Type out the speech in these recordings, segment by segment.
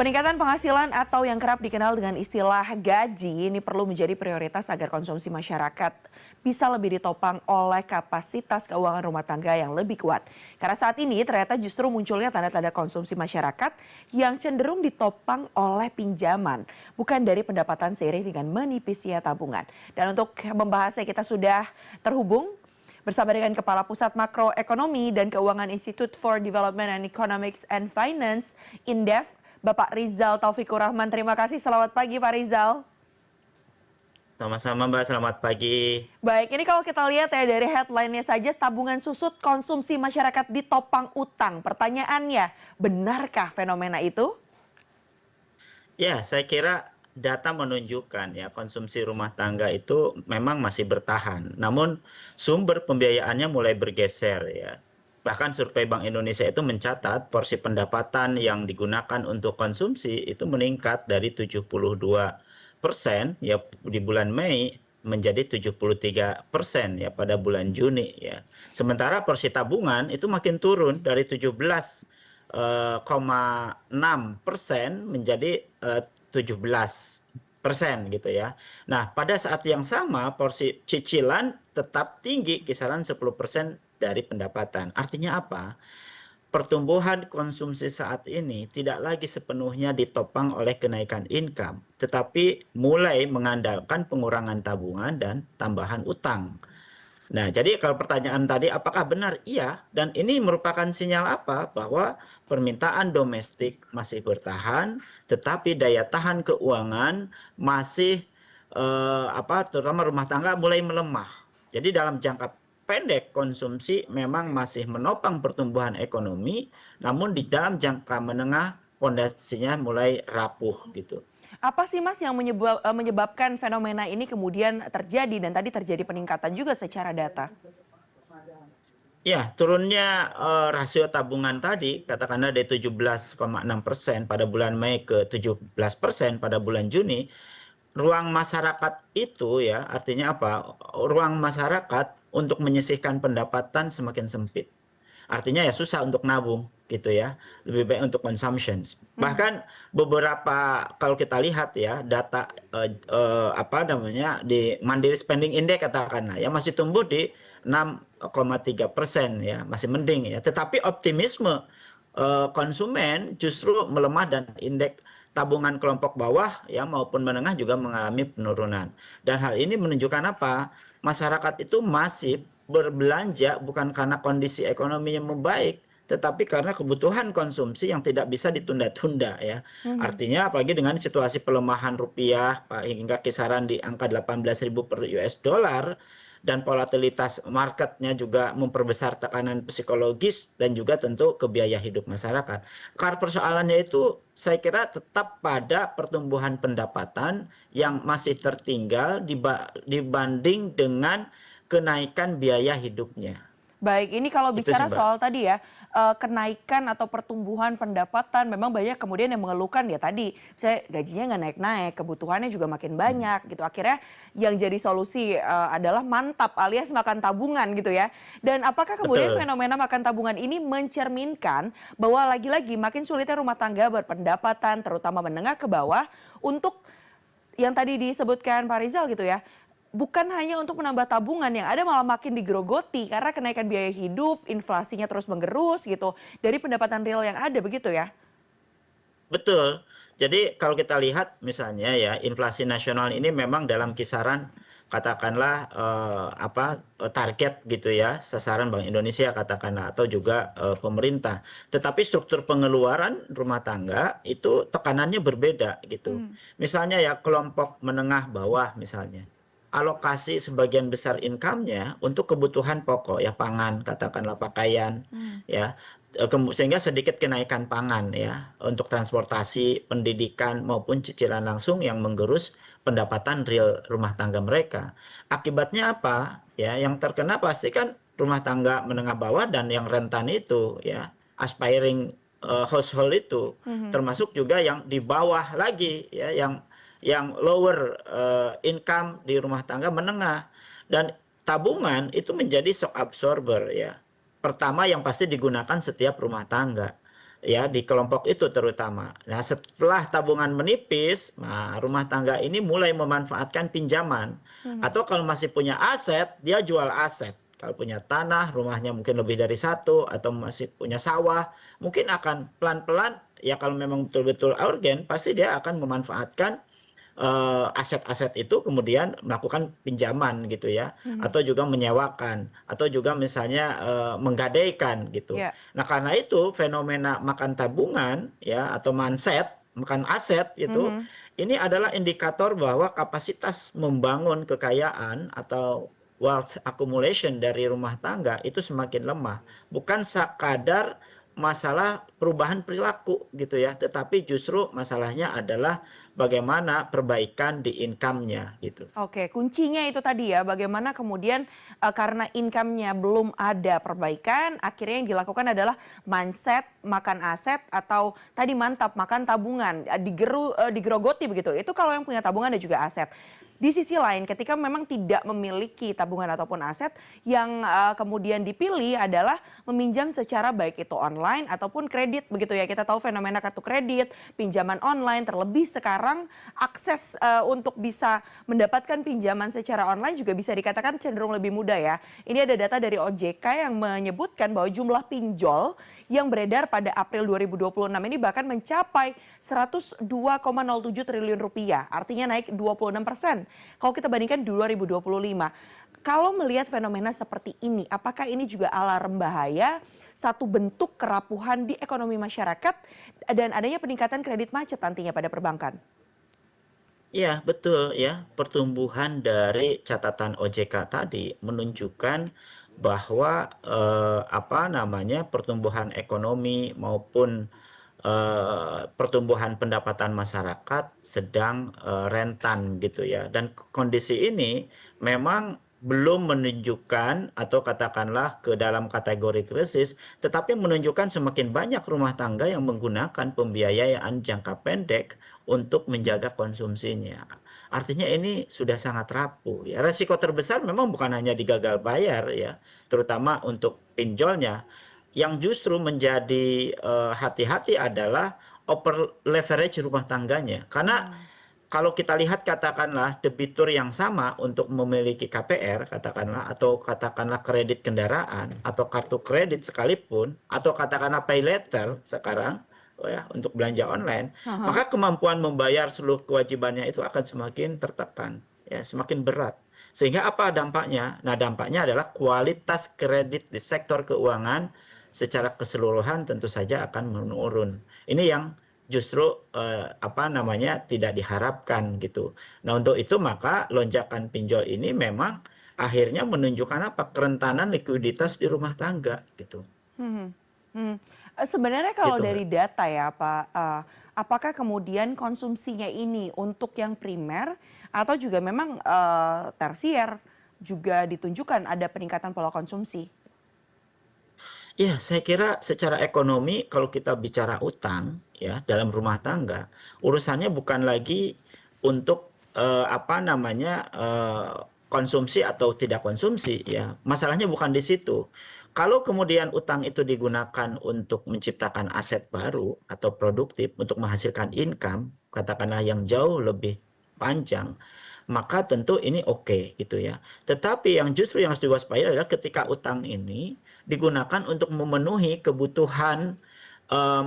Peningkatan penghasilan atau yang kerap dikenal dengan istilah gaji ini perlu menjadi prioritas agar konsumsi masyarakat bisa lebih ditopang oleh kapasitas keuangan rumah tangga yang lebih kuat. Karena saat ini ternyata justru munculnya tanda-tanda konsumsi masyarakat yang cenderung ditopang oleh pinjaman, bukan dari pendapatan seiring dengan menipisnya tabungan. Dan untuk membahasnya kita sudah terhubung bersama dengan Kepala Pusat Makroekonomi dan Keuangan Institute for Development and Economics and Finance, INDEF, Bapak Rizal Taufikur Rahman. Terima kasih, selamat pagi Pak Rizal. Sama-sama Mbak, selamat pagi. Baik, ini kalau kita lihat ya dari headline-nya saja, tabungan susut konsumsi masyarakat ditopang utang. Pertanyaannya, benarkah fenomena itu? Ya, saya kira data menunjukkan ya konsumsi rumah tangga itu memang masih bertahan. Namun sumber pembiayaannya mulai bergeser ya. Bahkan survei Bank Indonesia itu mencatat porsi pendapatan yang digunakan untuk konsumsi itu meningkat dari 72% ya di bulan Mei menjadi 73% ya pada bulan Juni ya. Sementara porsi tabungan itu makin turun dari 17,6% menjadi 17% gitu ya. Nah, pada saat yang sama porsi cicilan tetap tinggi kisaran 10% dari pendapatan. Artinya apa? Pertumbuhan konsumsi saat ini tidak lagi sepenuhnya ditopang oleh kenaikan income, tetapi mulai mengandalkan pengurangan tabungan dan tambahan utang. Nah, jadi kalau pertanyaan tadi apakah benar? Iya, dan ini merupakan sinyal apa? Bahwa permintaan domestik masih bertahan, tetapi daya tahan keuangan masih terutama rumah tangga mulai melemah. Jadi dalam jangka pendek konsumsi memang masih menopang pertumbuhan ekonomi, namun di dalam jangka menengah pondasinya mulai rapuh gitu. Apa sih Mas yang menyebabkan fenomena ini kemudian terjadi dan tadi terjadi peningkatan juga secara data? Ya, turunnya rasio tabungan tadi, katakanlah dari 17,6% pada bulan Mei ke 17% pada bulan Juni, ruang masyarakat itu ya, artinya apa? Ruang masyarakat untuk menyisihkan pendapatan semakin sempit. Artinya ya susah untuk nabung gitu ya, lebih baik untuk consumption. Mhm. Bahkan beberapa kalau kita lihat ya data apa namanya di Mandiri Spending Index katakanlah ya masih tumbuh di 6,3% ya, masih mending ya. Tetapi optimisme konsumen justru melemah dan indeks tabungan kelompok bawah ya maupun menengah juga mengalami penurunan. Dan hal ini menunjukkan apa? Masyarakat itu masih berbelanja bukan karena kondisi ekonomi yang membaik, tetapi karena kebutuhan konsumsi yang tidak bisa ditunda-tunda ya. Mhm. Artinya apalagi dengan situasi pelemahan rupiah hingga kisaran di angka 18.000 per US dollar dan volatilitas marketnya juga memperbesar tekanan psikologis dan juga tentu ke biaya hidup masyarakat. Karena persoalannya itu saya kira tetap pada pertumbuhan pendapatan yang masih tertinggal dibanding dengan kenaikan biaya hidupnya. Baik, ini kalau Itu sih, bicara Mbak. soal tadi ya, kenaikan atau pertumbuhan pendapatan memang banyak kemudian yang mengeluhkan ya tadi, saya gajinya nggak naik-naik, kebutuhannya juga makin Mhm. banyak gitu. Akhirnya yang jadi solusi, adalah mantap alias makan tabungan gitu ya. Dan apakah kemudian Betul. fenomena makan tabungan ini mencerminkan bahwa lagi-lagi makin sulitnya rumah tangga berpendapatan terutama menengah ke bawah untuk yang tadi disebutkan Pak Rizal gitu ya, bukan hanya untuk menambah tabungan, yang ada malah makin digerogoti karena kenaikan biaya hidup, inflasinya terus menggerus gitu, dari pendapatan real yang ada begitu ya? Betul. Jadi kalau kita lihat misalnya ya, inflasi nasional ini memang dalam kisaran katakanlah target gitu ya, sasaran Bank Indonesia katakanlah atau juga pemerintah. Tetapi struktur pengeluaran rumah tangga itu tekanannya berbeda gitu. Mmm. Misalnya ya kelompok menengah bawah misalnya. Alokasi sebagian besar income-nya untuk kebutuhan pokok ya pangan, katakanlah pakaian Mmm. ya. Sehingga sedikit kenaikan pangan ya untuk transportasi, pendidikan maupun cicilan langsung yang menggerus pendapatan real rumah tangga mereka. Akibatnya apa? Ya, yang terkena pasti kan rumah tangga menengah bawah dan yang rentan itu ya, aspiring household itu, Mhm. termasuk juga yang di bawah lagi ya, yang lower income di rumah tangga menengah dan tabungan itu menjadi shock absorber ya. Pertama yang pasti digunakan setiap rumah tangga. ya di kelompok itu terutama. Nah, setelah tabungan menipis, nah rumah tangga ini mulai memanfaatkan pinjaman. Mhm. Atau kalau masih punya aset, dia jual aset. Kalau punya tanah, rumahnya mungkin lebih dari satu, atau masih punya sawah, mungkin akan pelan-pelan, ya kalau memang betul-betul urgen, pasti dia akan memanfaatkan aset-aset itu kemudian melakukan pinjaman gitu ya, Mhm. atau juga menyewakan, atau juga misalnya menggadaikan gitu. Ya. Nah, karena itu fenomena makan tabungan ya atau manset, makan aset itu, Mhm. ini adalah indikator bahwa kapasitas membangun kekayaan atau wealth accumulation dari rumah tangga itu semakin lemah. Bukan sekadar masalah perubahan perilaku gitu ya, tetapi justru masalahnya adalah bagaimana perbaikan di income-nya gitu. Oke, kuncinya itu tadi ya, bagaimana kemudian, karena income-nya belum ada perbaikan, akhirnya yang dilakukan adalah mindset, makan aset, atau tadi mantap, makan tabungan, digerogoti begitu. Itu kalau yang punya tabungan dan juga aset. Di sisi lain, ketika memang tidak memiliki tabungan ataupun aset, yang kemudian dipilih adalah meminjam secara baik itu online ataupun kredit begitu ya. Kita tahu fenomena kartu kredit, pinjaman online, terlebih sekarang akses untuk bisa mendapatkan pinjaman secara online juga bisa dikatakan cenderung lebih mudah ya. Ini ada data dari OJK yang menyebutkan bahwa jumlah pinjol yang beredar pada April 2026 ini bahkan mencapai 102,07 triliun rupiah, artinya naik 26%. Kalau kita bandingkan 2025. Kalau melihat fenomena seperti ini, apakah ini juga alarm bahaya, satu bentuk kerapuhan di ekonomi masyarakat dan adanya peningkatan kredit macet nantinya pada perbankan? Iya, betul ya. Pertumbuhan dari catatan OJK tadi menunjukkan bahwa apa namanya pertumbuhan ekonomi maupun pertumbuhan pendapatan masyarakat sedang rentan gitu ya. Dan kondisi ini memang belum menunjukkan atau katakanlah ke dalam kategori krisis, tetapi menunjukkan semakin banyak rumah tangga yang menggunakan pembiayaan jangka pendek untuk menjaga konsumsinya. Artinya ini sudah sangat rapuh ya. Resiko terbesar memang bukan hanya di gagal bayar ya, terutama untuk pinjolnya. Yang justru menjadi hati-hati adalah over leverage rumah tangganya. Karena Hmm. kalau kita lihat katakanlah debitur yang sama untuk memiliki KPR katakanlah atau katakanlah kredit kendaraan atau kartu kredit sekalipun atau katakanlah pay later sekarang oh ya untuk belanja online, Aha. maka kemampuan membayar seluruh kewajibannya itu akan semakin tertekan, ya, semakin berat. Sehingga apa dampaknya? Nah, dampaknya adalah kualitas kredit di sektor keuangan secara keseluruhan tentu saja akan menurun. Ini yang justru apa namanya tidak diharapkan gitu. Nah, untuk itu maka lonjakan pinjol ini memang akhirnya menunjukkan apa? Kerentanan likuiditas di rumah tangga gitu. Mhm. Mhm. Sebenarnya kalau Gitu, Mbak. dari data ya Pak, apakah kemudian konsumsinya ini untuk yang primer atau juga memang, tersier juga ditunjukkan ada peningkatan pola konsumsi? Ya, saya kira secara ekonomi kalau kita bicara utang ya dalam rumah tangga, urusannya bukan lagi untuk apa namanya konsumsi atau tidak konsumsi ya. Masalahnya bukan di situ. Kalau kemudian utang itu digunakan untuk menciptakan aset baru atau produktif untuk menghasilkan income, katakanlah yang jauh lebih panjang, maka tentu ini oke gitu ya. Tetapi yang justru yang harus diwaspadai adalah ketika utang ini digunakan untuk memenuhi kebutuhan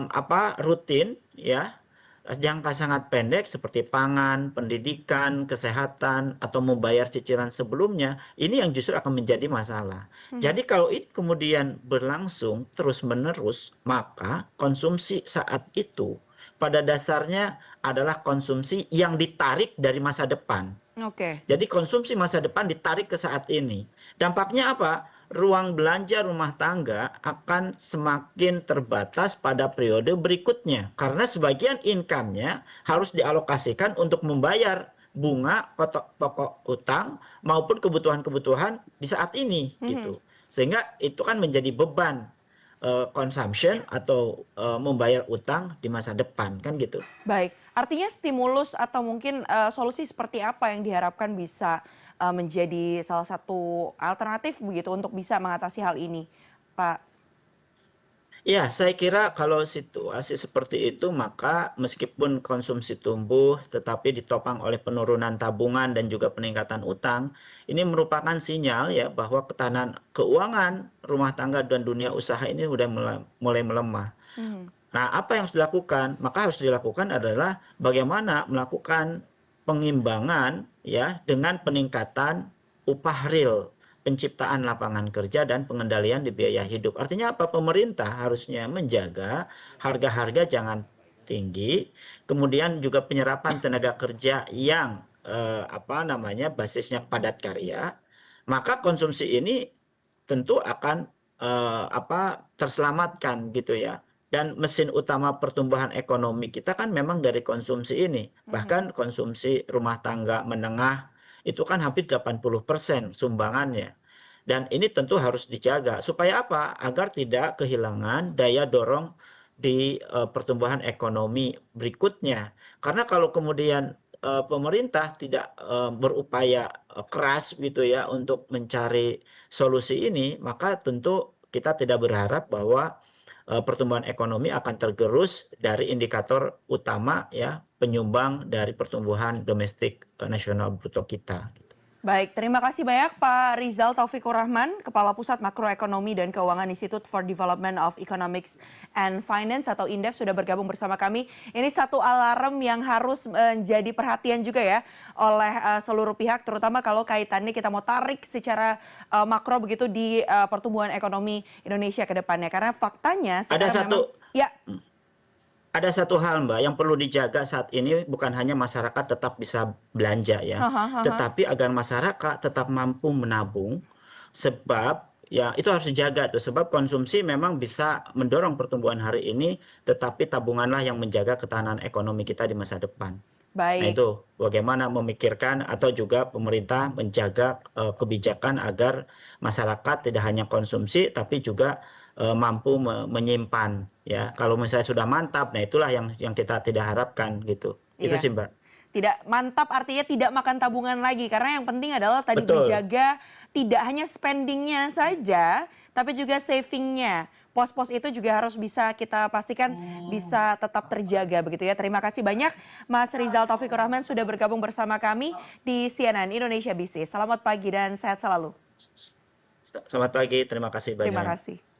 apa rutin ya jangka sangat pendek seperti pangan, pendidikan, kesehatan atau membayar cicilan sebelumnya, ini yang justru akan menjadi masalah. Mhm. Jadi kalau ini kemudian berlangsung terus-menerus, maka konsumsi saat itu pada dasarnya adalah konsumsi yang ditarik dari masa depan. Oke. Jadi konsumsi masa depan ditarik ke saat ini. Dampaknya apa? Ruang belanja rumah tangga akan semakin terbatas pada periode berikutnya. Karena sebagian income-nya harus dialokasikan untuk membayar bunga pokok utang maupun kebutuhan-kebutuhan di saat ini Mhm. gitu. Sehingga itu kan menjadi beban consumption atau membayar utang di masa depan kan gitu. Baik, artinya stimulus atau mungkin, solusi seperti apa yang diharapkan bisa, menjadi salah satu alternatif begitu untuk bisa mengatasi hal ini, Pak? Ya, saya kira kalau situasi seperti itu, maka meskipun konsumsi tumbuh, tetapi ditopang oleh penurunan tabungan dan juga peningkatan utang, ini merupakan sinyal ya bahwa ketahanan keuangan rumah tangga dan dunia usaha ini udah mulai melemah. Mhm. Nah, apa yang harus dilakukan? Maka harus dilakukan adalah bagaimana melakukan pengimbangan ya dengan peningkatan upah real, penciptaan lapangan kerja dan pengendalian di biaya hidup. Artinya apa? Pemerintah harusnya menjaga harga-harga jangan tinggi, kemudian juga penyerapan tenaga kerja yang apa namanya basisnya padat karya, maka konsumsi ini tentu akan apa terselamatkan gitu ya. Dan mesin utama pertumbuhan ekonomi kita kan memang dari konsumsi ini. Mhm. Bahkan konsumsi rumah tangga menengah itu kan hampir 80% sumbangannya. Dan ini tentu harus dijaga. Supaya apa? Agar tidak kehilangan daya dorong di pertumbuhan ekonomi berikutnya. Karena kalau kemudian pemerintah tidak berupaya keras gitu ya untuk mencari solusi ini, maka tentu kita tidak berharap bahwa pertumbuhan ekonomi akan tergerus dari indikator utama ya penyumbang dari pertumbuhan domestik nasional bruto kita. Baik, terima kasih banyak Pak Rizal Taufikur Rahman, Kepala Pusat Makroekonomi dan Keuangan Institute for Development of Economics and Finance atau INDEF sudah bergabung bersama kami. Ini satu alarm yang harus menjadi perhatian juga ya oleh seluruh pihak, terutama kalau kaitannya kita mau tarik secara makro begitu di pertumbuhan ekonomi Indonesia ke depannya. Karena faktanya Ada sekarang memang, satu ya, Ada satu hal Mbak yang perlu dijaga saat ini bukan hanya masyarakat tetap bisa belanja ya, haha, haha. tetapi agar masyarakat tetap mampu menabung sebab ya itu harus dijaga tuh sebab konsumsi memang bisa mendorong pertumbuhan hari ini tetapi tabunganlah yang menjaga ketahanan ekonomi kita di masa depan. Nah Baik. itu bagaimana memikirkan atau juga pemerintah menjaga kebijakan agar masyarakat tidak hanya konsumsi tapi juga mampu menyimpan ya. Kalau misalnya sudah mantap, nah itulah yang kita tidak harapkan gitu. Itu Iya. sih Mbak. Tidak mantap artinya tidak makan tabungan lagi karena yang penting adalah tadi Betul, menjaga tidak hanya spendingnya saja tapi juga savingnya. Pos-pos itu juga harus bisa kita pastikan bisa tetap terjaga begitu ya. Terima kasih banyak Mas Rizal Taufikur Rahman sudah bergabung bersama kami di CNN Indonesia Bisnis. Selamat pagi dan sehat selalu. selamat pagi, terima kasih Terima banyak. kasih.